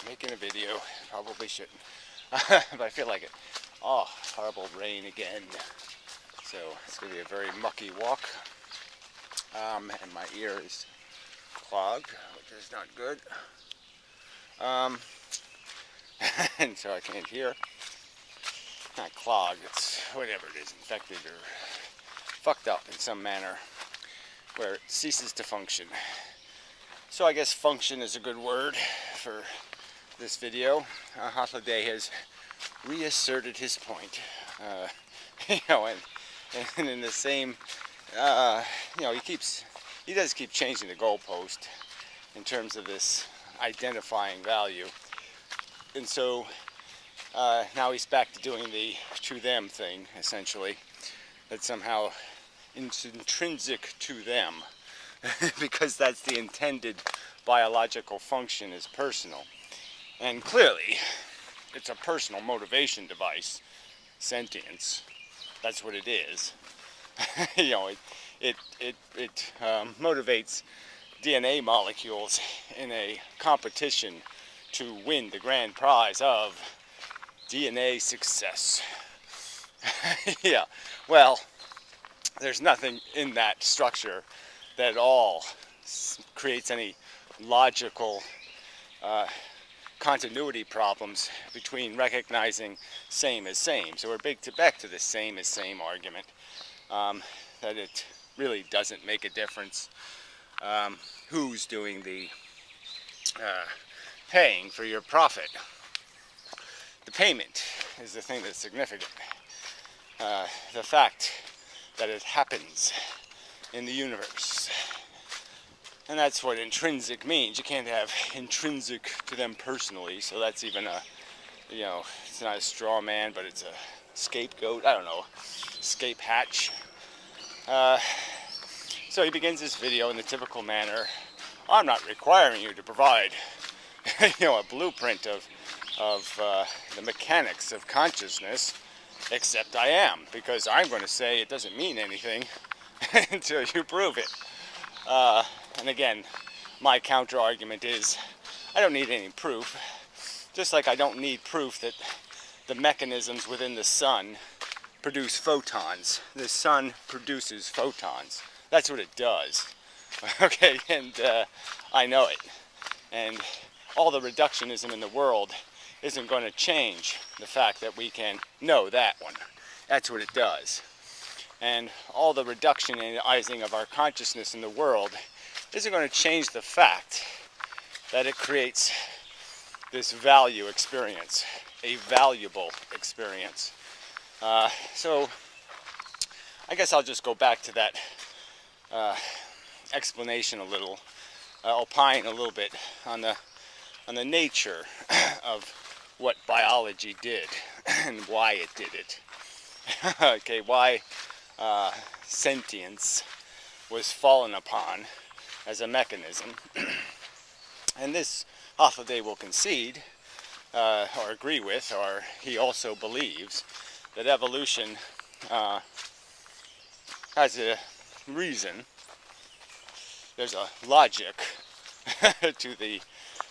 Making a video. Probably shouldn't. But I feel like it. Oh, horrible rain again. So it's going to be a very mucky walk. And my ear is clogged, which is not good. And so I can't hear. Not clogged, it's whatever it is, infected or fucked up in some manner where it ceases to function. So I guess function is a good word for this video. Hathaway has reasserted his point. And in the same, he does keep changing the goalpost in terms of this identifying value. And so now he's back to doing the to them thing, essentially, that somehow it's intrinsic to them. Because that's the intended biological function, is personal. And clearly, it's a personal motivation device, sentience. That's what it is. It motivates DNA molecules in a competition to win the grand prize of DNA success. Yeah, well, there's nothing in that structure that at all creates any logical continuity problems between recognizing same as same. So we're back to the same as same argument, that it really doesn't make a difference who's doing the paying for your profit. The payment is the thing that's significant. The fact that it happens in the universe. And that's what intrinsic means. You can't have intrinsic to them personally, so that's even it's not a straw man, but it's a scapegoat, I don't know, scape hatch. So he begins this video in the typical manner. I'm not requiring you to provide a blueprint of the mechanics of consciousness, except I am, because I'm going to say it doesn't mean anything until you prove it. And again, my counter argument is I don't need any proof, just like I don't need proof that the mechanisms within the sun produce photons. The sun produces photons. That's what it does. Okay, and I know it. And all the reductionism in the world isn't going to change the fact that we can know that one. That's what it does. And all the reductionizing of our consciousness in the world isn't going to change the fact that it creates this value experience, a valuable experience. So I guess I'll just go back to that explanation a little, opine a little bit on the nature of what biology did and why it did it. Okay, why sentience was fallen upon as a mechanism. And this Hathaway will concede, or agree with, or he also believes that evolution has a reason. There's a logic to the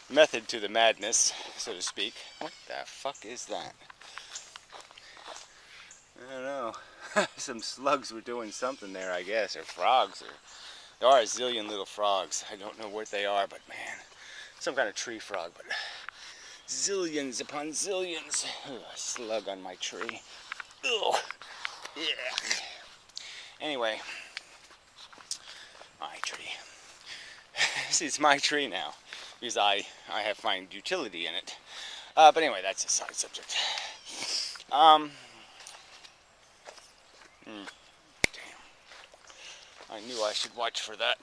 method to the madness, so to speak. What the fuck is that? I don't know. Some slugs were doing something there, I guess, or frogs, or there are a zillion little frogs. I don't know what they are, but man, some kind of tree frog, but zillions upon zillions. Ugh, a slug on my tree. Ugh. Yeah. Anyway, my tree. See, it's my tree now, because I have find utility in it. But anyway, that's a side subject. Damn. I knew I should watch for that.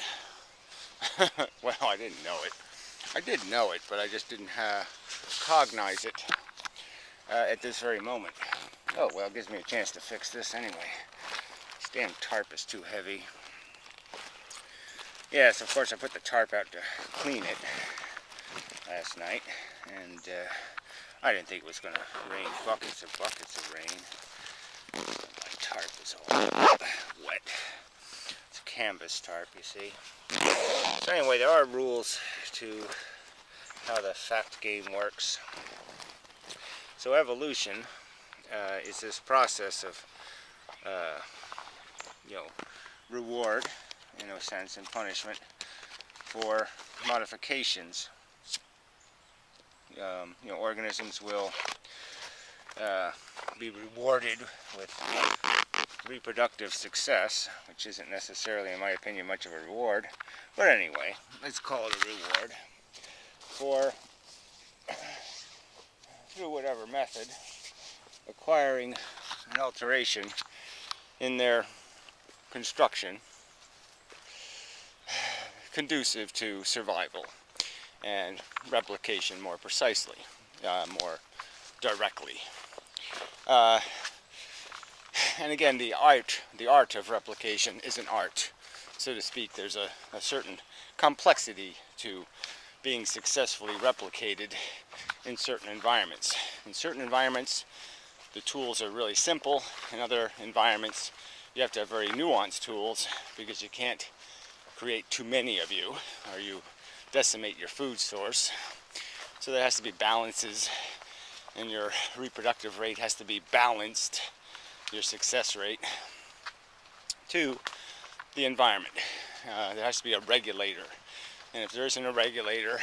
Well, I didn't know it. I did know it, but I just didn't cognize it at this very moment. Oh, well, it gives me a chance to fix this anyway. This damn tarp is too heavy. Yes, of course, I put the tarp out to clean it last night, and I didn't think it was going to rain buckets of rain. My tarp is all wet. It's a canvas tarp, you see. So anyway, there are rules to how the fact game works. So evolution is this process of reward, in a sense, and punishment for modifications. Organisms will be rewarded with reproductive success, which isn't necessarily, in my opinion, much of a reward. But anyway, let's call it a reward for, through whatever method, acquiring an alteration in their construction conducive to survival and replication more precisely, more directly. And again, the art of replication is an art, so to speak. There's a certain complexity to being successfully replicated in certain environments. In certain environments, the tools are really simple. In other environments, you have to have very nuanced tools because you can't create too many of you or you decimate your food source. So there has to be balances, and your reproductive rate has to be balanced, your success rate, to the environment. There has to be a regulator, and if there isn't a regulator,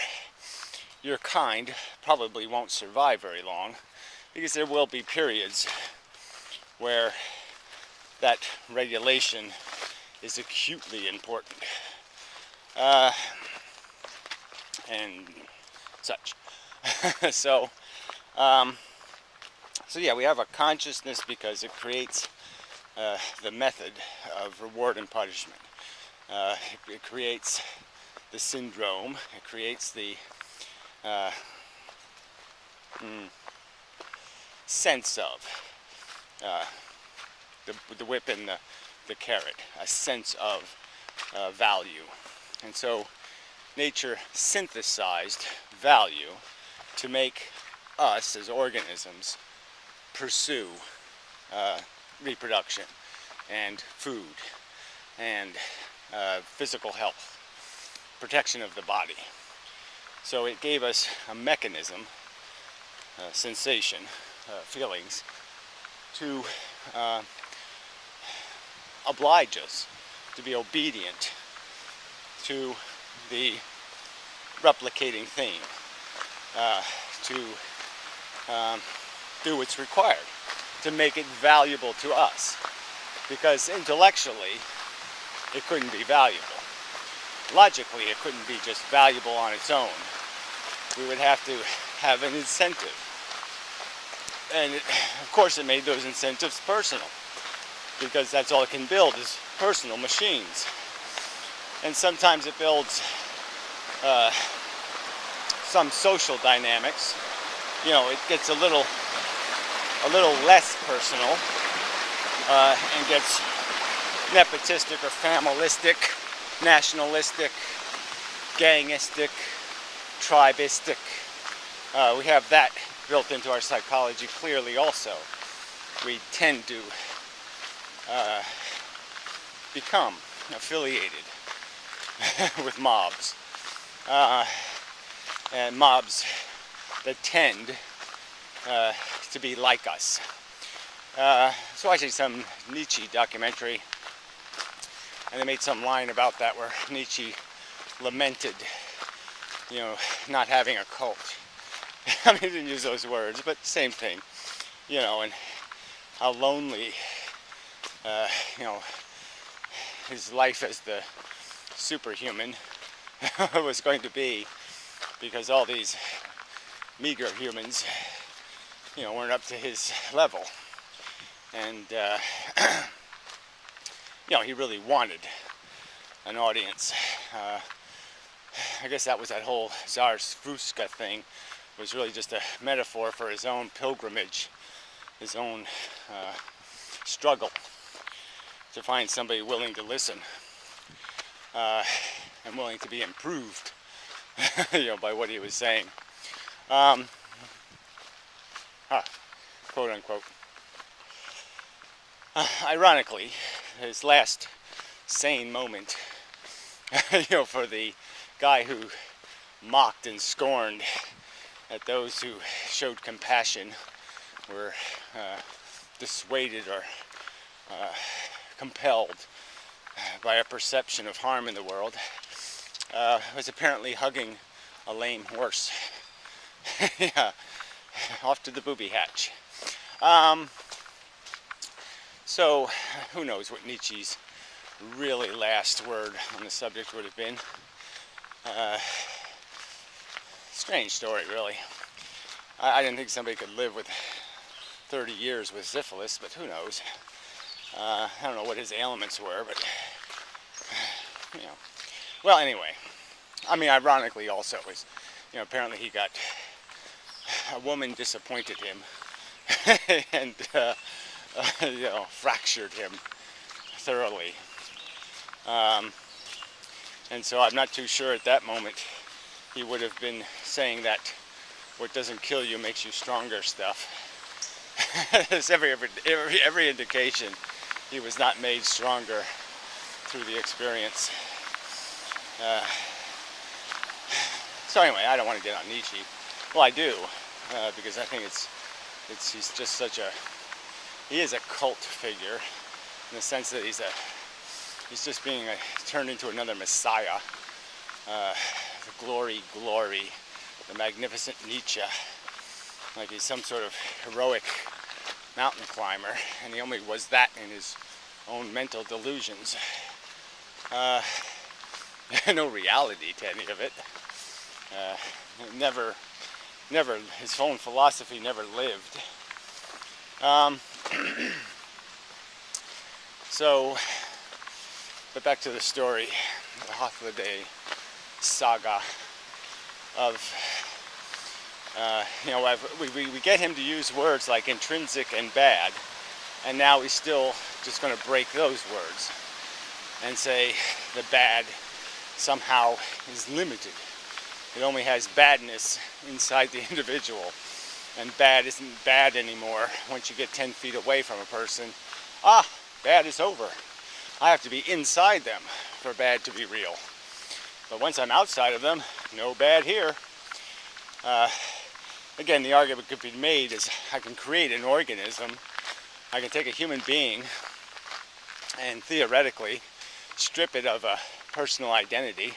your kind probably won't survive very long, because there will be periods where that regulation is acutely important, and such. So yeah, we have a consciousness because it creates the method of reward and punishment. It creates the syndrome. It creates the sense of the whip and the carrot, a sense of value. And so nature synthesized value to make us as organisms pursue reproduction and food and physical health, protection of the body. So it gave us a mechanism, sensation, feelings, to oblige us to be obedient to the replicating thing, to do what's required, to make it valuable to us. Because intellectually, it couldn't be valuable. Logically, it couldn't be just valuable on its own. We would have to have an incentive. And of course it made those incentives personal, because that's all it can build is personal machines. And sometimes it builds some social dynamics. You know, it gets a little less personal and gets nepotistic or familistic, nationalistic, gangistic, tribistic. We have that built into our psychology clearly also. We tend to become affiliated with mobs, and mobs that tend to be like us. So I see some Nietzsche documentary, and they made some line about that where Nietzsche lamented, you know, not having a cult. I mean, he didn't use those words, but same thing, you know, and how lonely, you know, his life as the superhuman was going to be, because all these meager humans, you know, weren't up to his level. And, you know, he really wanted an audience. I guess that was that whole Zarathustra thing, was really just a metaphor for his own pilgrimage, his own struggle to find somebody willing to listen and willing to be improved, you know, by what he was saying, quote unquote. Ironically, his last sane moment, you know, for the guy who mocked and scorned at those who showed compassion, were dissuaded or compelled by a perception of harm in the world, was apparently hugging a lame horse. Yeah, off to the booby hatch. So, who knows what Nietzsche's really last word on the subject would have been. Strange story, really. I didn't think somebody could live with 30 years with syphilis, but who knows. I don't know what his ailments were, but, you know. Well, anyway, I mean, ironically also, is, you know, apparently he got, a woman disappointed him, and, you know, fractured him thoroughly. And so I'm not too sure at that moment he would have been saying that what doesn't kill you makes you stronger stuff. There's every indication he was not made stronger through the experience. So anyway, I don't want to get on Nietzsche. Well, I do, because I think he's just such a, he is a cult figure in the sense that he's just being turned into another messiah. The glory, the magnificent Nietzsche, like he's some sort of heroic mountain climber, and he only was that in his own mental delusions. No reality to any of it. Never, his own philosophy never lived. So, but back to the story, the Hafliday saga of, you know, we get him to use words like intrinsic and bad, and now he's still just going to break those words and say the bad somehow is limited. It only has badness inside the individual, and bad isn't bad anymore once you get 10 feet away from a person. Ah, bad is over. I have to be inside them for bad to be real. But once I'm outside of them, no bad here. Again, the argument could be made is I can create an organism. I can take a human being and theoretically strip it of a personal identity,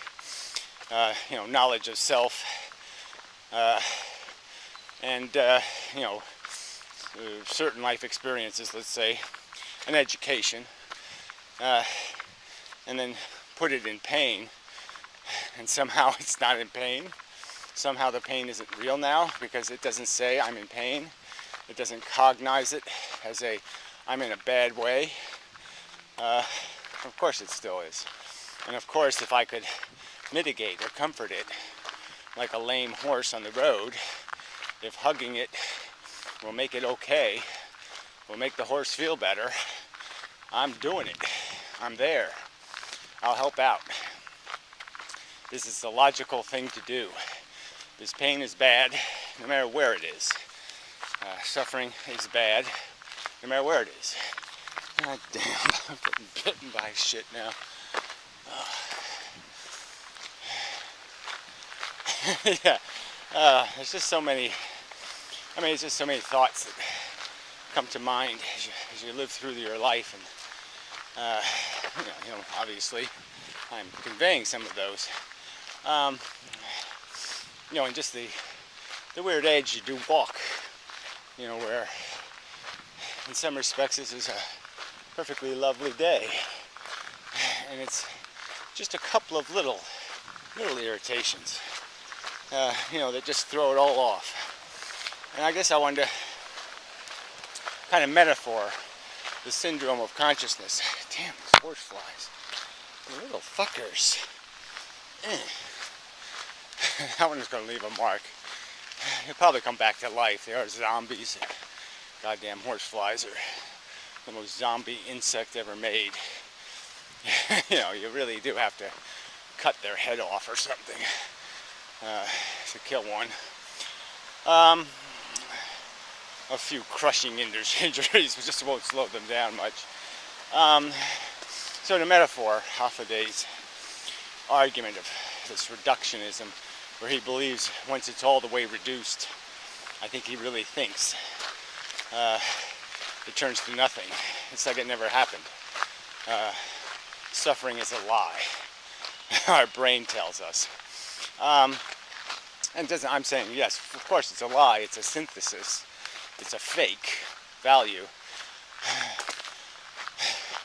you know, knowledge of self, and, you know, certain life experiences, let's say, an education, and then put it in pain, and somehow it's not in pain. Somehow the pain isn't real now because it doesn't say I'm in pain. It doesn't cognize it as a I'm in a bad way. Of course it still is. And of course if I could mitigate or comfort it like a lame horse on the road, if hugging it will make it okay, will make the horse feel better, I'm doing it. I'm there. I'll help out. This is the logical thing to do. This pain is bad, no matter where it is. Suffering is bad, no matter where it is. God damn, I'm getting bitten by shit now. Yeah, there's just so many, I mean, it's just so many thoughts that come to mind as you live through your life, and you know, obviously, I'm conveying some of those. You know, and just the weird edge you do walk, you know, where in some respects this is a perfectly lovely day, and it's just a couple of little irritations, you know, that just throw it all off. And I guess I wanted to kind of metaphor the syndrome of consciousness. Damn, these horseflies, the little fuckers. That one is going to leave a mark. He'll probably come back to life. They are zombies. Goddamn horseflies are the most zombie insect ever made. You know, you really do have to cut their head off or something to kill one. A few crushing injuries just won't slow them down much. So the metaphor, Hafliday's argument of this reductionism where he believes once it's all the way reduced, I think he really thinks it turns to nothing. It's like it never happened. Suffering is a lie. Our brain tells us. And doesn't, I'm saying, yes, of course it's a lie. It's a synthesis. It's a fake value.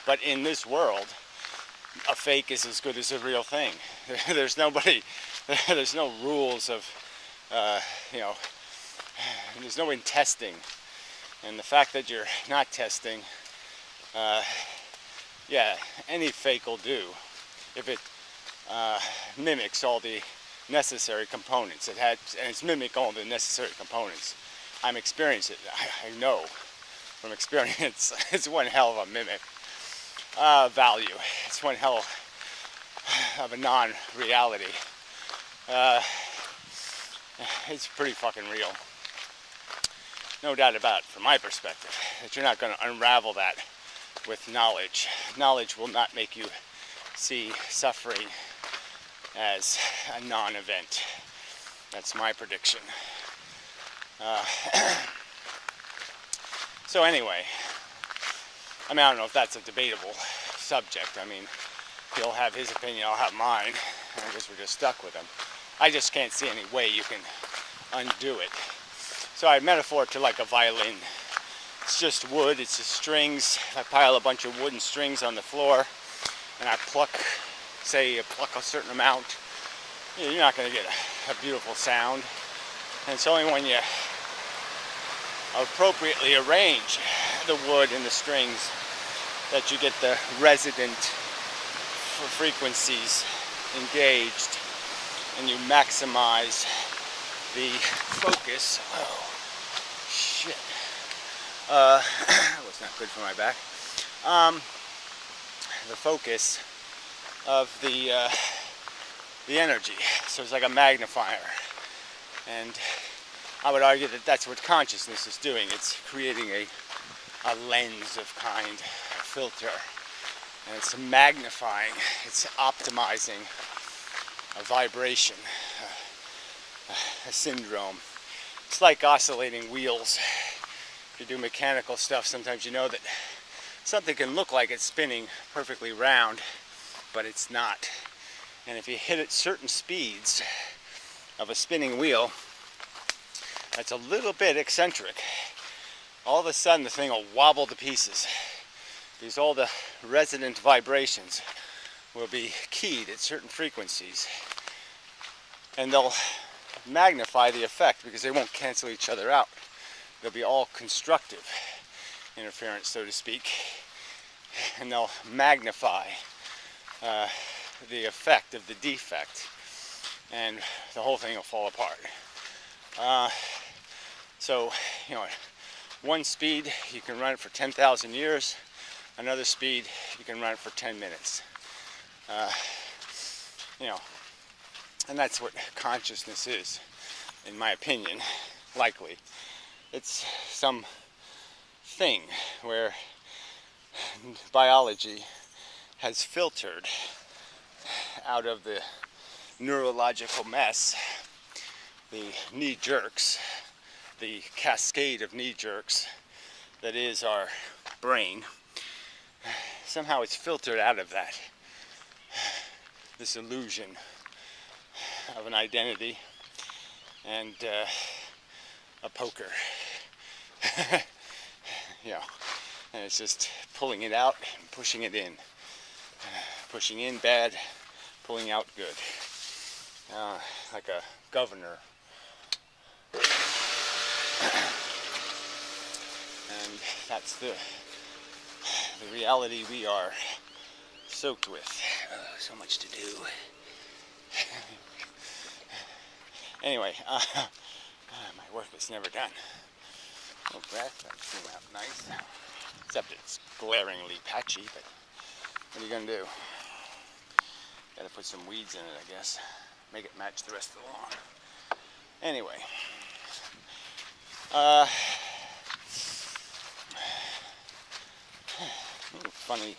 But in this world, a fake is as good as a real thing. There's nobody, there's no rules of, you know, there's no in testing. And the fact that you're not testing, yeah, any fake will do if it mimics all the necessary components. And it's mimic all the necessary components. I'm experiencing it. I know from experience. It's one hell of a mimic. Value. It's one hell of a non-reality. It's pretty fucking real. No doubt about it, from my perspective, that you're not going to unravel that with knowledge. Knowledge will not make you see suffering as a non-event. That's my prediction. So anyway, I mean, I don't know if that's a debatable subject. I mean, he'll have his opinion, I'll have mine, and I guess we're just stuck with him. I just can't see any way you can undo it. So I metaphor it to like a violin. It's just wood, it's just strings. I pile a bunch of wooden strings on the floor, and I pluck, say you pluck a certain amount, you're not going to get a beautiful sound. And it's only when you appropriately arrange the wood and the strings that you get the resonant frequencies engaged, and you maximize the focus. Oh, shit. That was not good for my back. The focus of the energy. So it's like a magnifier. And I would argue that that's what consciousness is doing. It's creating a lens of kind, a filter. And it's magnifying, it's optimizing a vibration, a syndrome. It's like oscillating wheels. If you do mechanical stuff, sometimes you know that something can look like it's spinning perfectly round, but it's not. And if you hit at certain speeds of a spinning wheel that's a little bit eccentric, all of a sudden the thing will wobble to pieces, because all the resonant vibrations will be keyed at certain frequencies, and they'll magnify the effect because they won't cancel each other out. They'll be all constructive interference, so to speak, and they'll magnify the effect of the defect, and the whole thing will fall apart. So, you know, one speed you can run it for 10,000 years, another speed you can run it for 10 minutes. You know, and that's what consciousness is, in my opinion, likely. It's some thing where biology has filtered out of the neurological mess the knee jerks, the cascade of knee jerks that is our brain. Somehow it's filtered out of that, this illusion of an identity and a poker. You know, and it's just pulling it out and pushing it in. Pushing in bad, pulling out good. Like a governor. And that's the reality we are soaked with. So much to do. Anyway, my work is never done. Oh, grass came out nice. Except it's glaringly patchy, but what are you gonna do? Gotta put some weeds in it, I guess. Make it match the rest of the lawn. Anyway. Funny.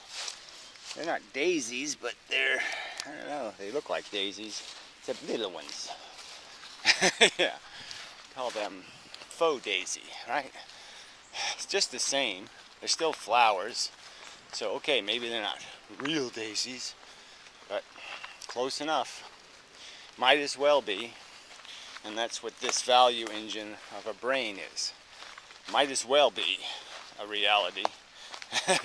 They're not daisies, but they're, I don't know, they look like daisies, except little ones. Yeah, call them faux daisy, right? It's just the same. They're still flowers. So, okay, maybe they're not real daisies, but close enough. Might as well be. And that's what this value engine of a brain is. Might as well be a reality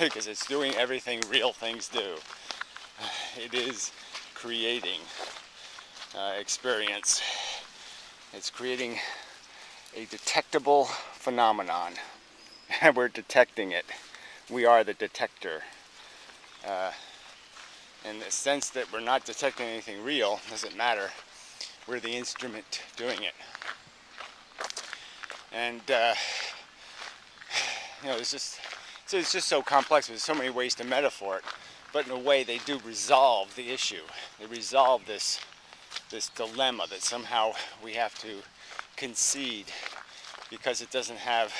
because it's doing everything real things do. It is creating experience. It's creating a detectable phenomenon. We're detecting it. We are the detector. In the sense that we're not detecting anything real, doesn't matter. We're the instrument doing it. And you know, it's just so complex. There's so many ways to metaphor it, but in a way they do resolve the issue. They resolve this dilemma that somehow we have to concede because it doesn't have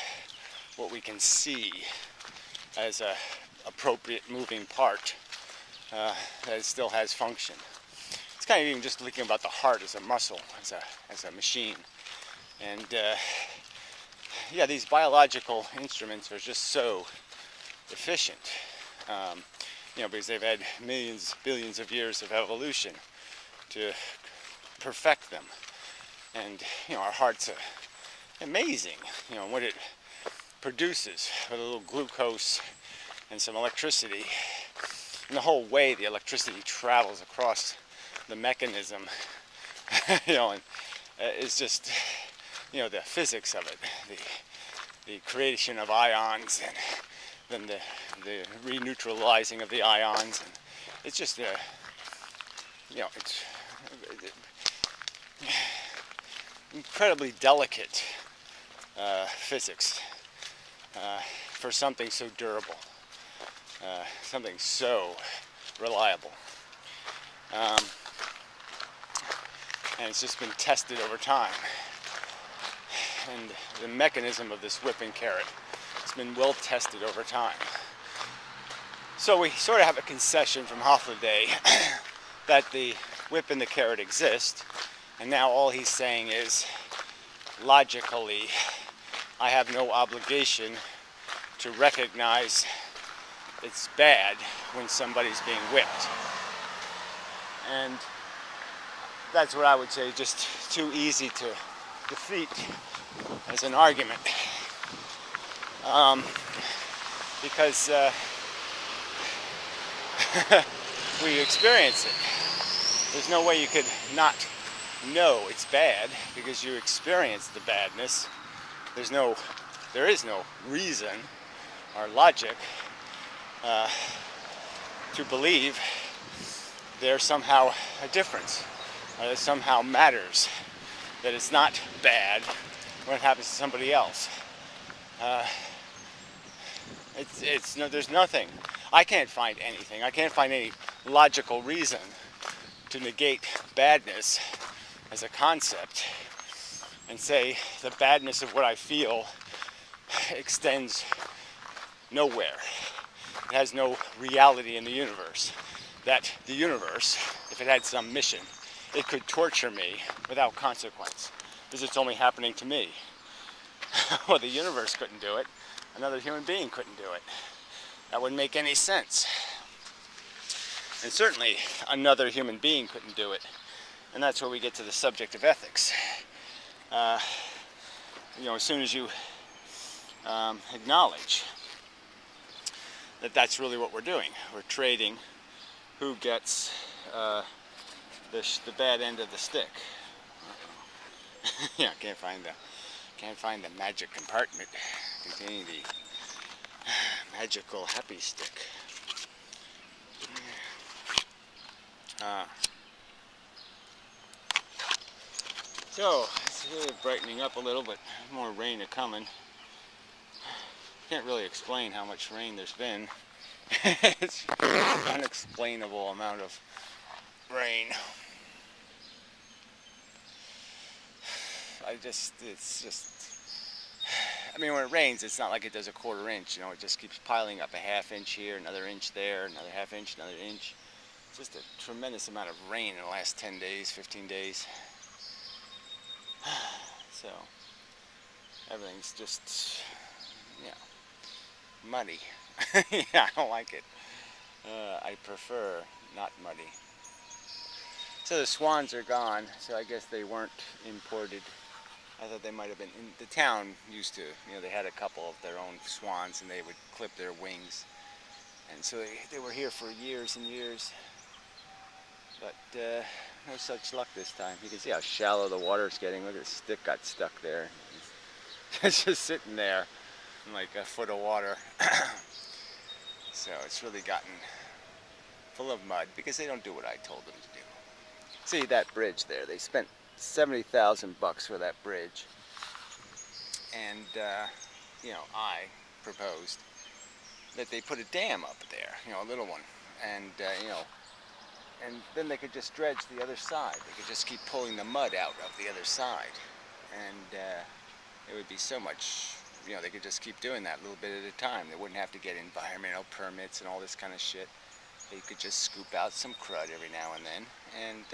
what we can see as a appropriate moving part that it still has function. It's kind of even just thinking about the heart as a muscle, as a machine. And yeah, these biological instruments are just so efficient, you know, because they've had millions, billions of years of evolution to perfect them. And you know, our heart's amazing, you know, what it produces with a little glucose and some electricity, and the whole way the electricity travels across the mechanism, you know, and it's just, you know, the physics of it, the creation of ions, and then the reneutralizing of the ions, and it's just, you know, it's incredibly delicate physics for something so durable, something so reliable. And it's just been tested over time. And the mechanism of this whip and carrot has been well tested over time. So we sort of have a concession from Hofstadter that the whip and the carrot exist, and now all he's saying is, logically, I have no obligation to recognize it's bad when somebody's being whipped. And that's what I would say, just too easy to defeat as an argument. Because we experience it. There's no way you could not know it's bad because you experience the badness. There is no reason or logic to believe there's somehow a difference, or that somehow matters, that it's not bad when it happens to somebody else. There's nothing. I can't find anything. I can't find any logical reason to negate badness as a concept and say the badness of what I feel extends nowhere. It has no reality in the universe. That the universe, if it had some mission, it could torture me without consequence because it's only happening to me. Well, the universe couldn't do it. Another human being couldn't do it. That wouldn't make any sense. And certainly another human being couldn't do it. And that's where we get to the subject of ethics. You know, as soon as you acknowledge that that's really what we're doing, we're trading who gets the bad end of the stick. Yeah, can't find the magic compartment containing the magical happy stick. So it's really brightening up a little, but more rain coming. Can't really explain how much rain there's been. It's an unexplainable amount of rain. I mean, when it rains, it's not like it does a quarter inch, you know, it just keeps piling up, a half inch here, another inch there, another half inch, another inch. It's just a tremendous amount of rain in the last 10 days, 15 days. So everything's just, you know, muddy. Yeah, I don't like it. I prefer not muddy. So the swans are gone, so I guess they weren't imported. I thought they might have been. In the town used to, they had a couple of their own swans and they would clip their wings. And so they were here for years and years. But no such luck this time. You can see how shallow the water's getting. Look at the stick got stuck there. It's just sitting there in like a foot of water. So it's really gotten full of mud because they don't do what I told them to do. See that bridge there? They spent $70,000 for that bridge. And, I proposed that they put a dam up there, a little one. And, and then they could just dredge the other side. They could just keep pulling the mud out of the other side. And it would be so much, they could just keep doing that a little bit at a time. They wouldn't have to get environmental permits and all this kind of shit. They could just scoop out some crud every now and then. And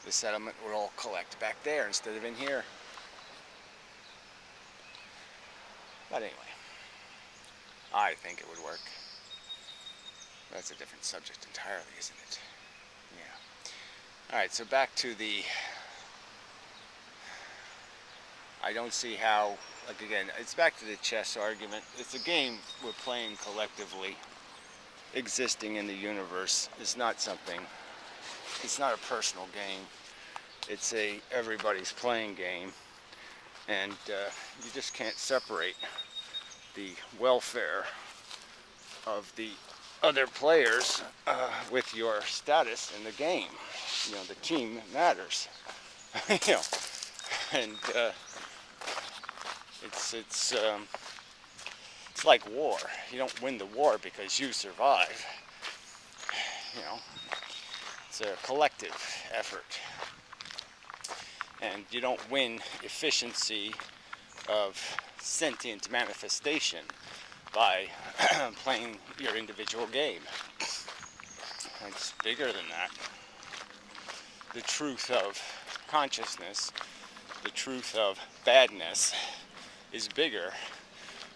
the settlement would all collect back there instead of in here. But anyway, I think it would work. That's a different subject entirely, isn't it? Yeah. Alright, so back to the... I don't see how, like again, it's back to the chess argument. It's a game we're playing collectively. Existing in the universe is not something, it's not a personal game. It's a everybody's playing game. And you just can't separate the welfare of the other players with your status in the game. The team matters. And it's like war. You don't win the war because you survive. It's a collective effort. And you don't win efficiency of sentient manifestation by playing your individual game. It's bigger than that. The truth of consciousness, the truth of badness is bigger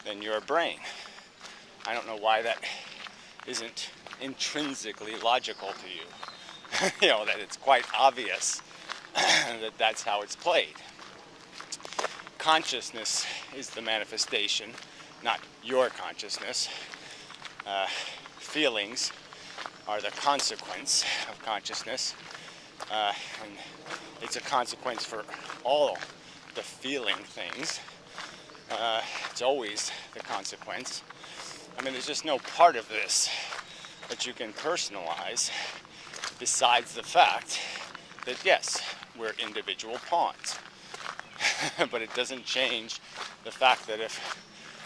than your brain. I don't know why that isn't intrinsically logical to you. That it's quite obvious that that's how it's played. Consciousness is the manifestation, not your consciousness. Feelings are the consequence of consciousness. And it's a consequence for all the feeling things. It's always the consequence. There's just no part of this that you can personalize besides the fact that, yes, we're individual pawns. But it doesn't change the fact that if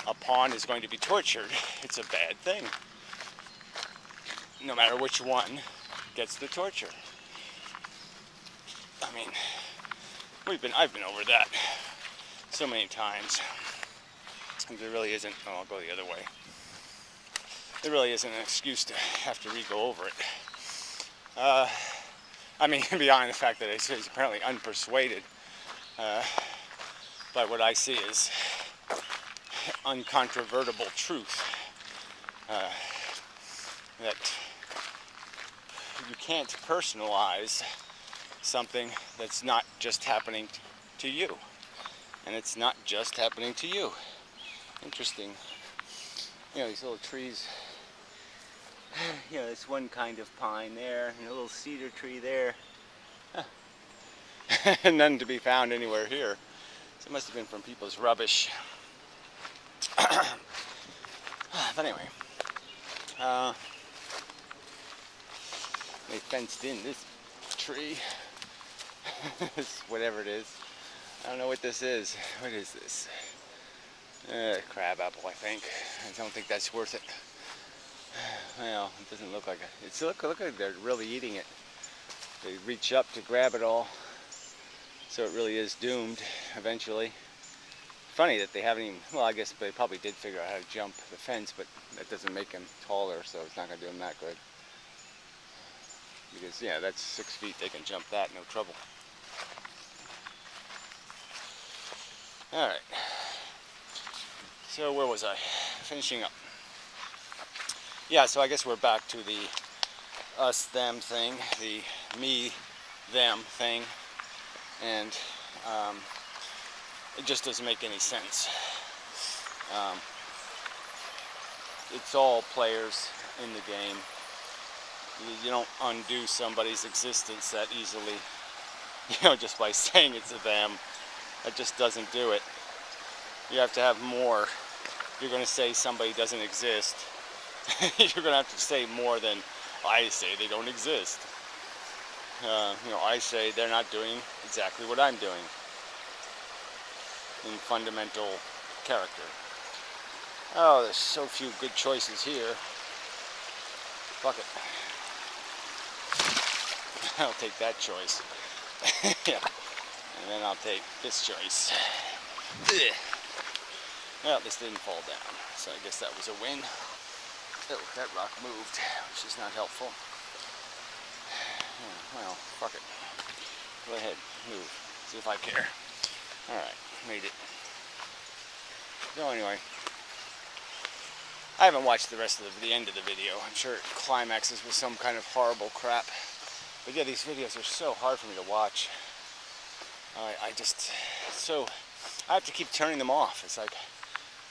a pawn is going to be tortured, it's a bad thing. No matter which one gets the torture. I've been over that so many times. There really isn't, I'll go the other way. There really isn't an excuse to have to re-go over it. Beyond the fact that he's apparently unpersuaded by what I see as uncontrovertible truth. That you can't personalize something that's not just happening to you. And it's not just happening to you. Interesting. These little trees. This one kind of pine there, and a little cedar tree there. And none to be found anywhere here. So it must have been from people's rubbish. But anyway. They fenced in this tree. This, whatever it is. I don't know what this is. What is this? Crab apple, I think. I don't think that's worth it. Well, it doesn't look like it. It's look like they're really eating it. They reach up to grab it all. So it really is doomed eventually. Funny that they haven't even, well, I guess they probably did figure out how to jump the fence, but that doesn't make them taller, so it's not going to do them that good. Because, yeah, that's 6 feet. They can jump that, no trouble. Alright. So where was I? Finishing up. Yeah, so I guess we're back to the us, them thing, the me, them thing, and it just doesn't make any sense. It's all players in the game. You don't undo somebody's existence that easily, just by saying it's a them. That just doesn't do it. You have to have more. If you're going to say somebody doesn't exist, you're going to have to say more than I say they don't exist. I say they're not doing exactly what I'm doing in fundamental character. Oh, there's so few good choices here. Fuck it. I'll take that choice. Yeah. And then I'll take this choice. Ugh. Well, this didn't fall down, so I guess that was a win. Oh, that rock moved, which is not helpful. Well, fuck it. Go ahead, move. See if I care. Alright, made it. So anyway, I haven't watched the rest of the end of the video. I'm sure it climaxes with some kind of horrible crap. But yeah, these videos are so hard for me to watch. I have to keep turning them off. It's like,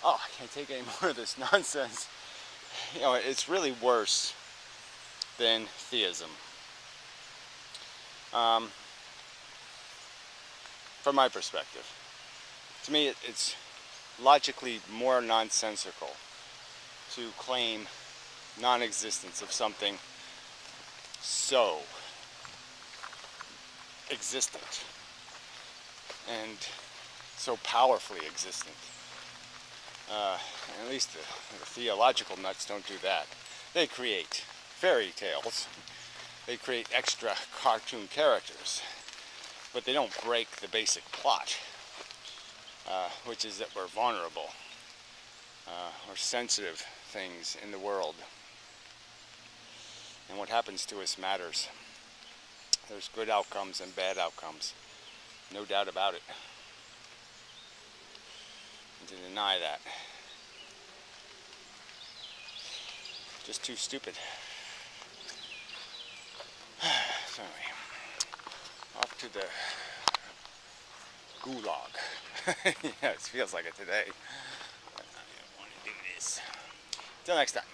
oh, I can't take any more of this nonsense. It's really worse than theism. From my perspective. To me, it's logically more nonsensical to claim non-existence of something so existent and so powerfully existent. At least the theological nuts don't do that. They create fairy tales. They create extra cartoon characters. But they don't break the basic plot, which is that we're vulnerable. We're sensitive things in the world. And what happens to us matters. There's good outcomes and bad outcomes. No doubt about it. And to deny that, just too stupid. So anyway, off to the gulag. Yeah, it feels like it today. I don't want to do this. Till next time.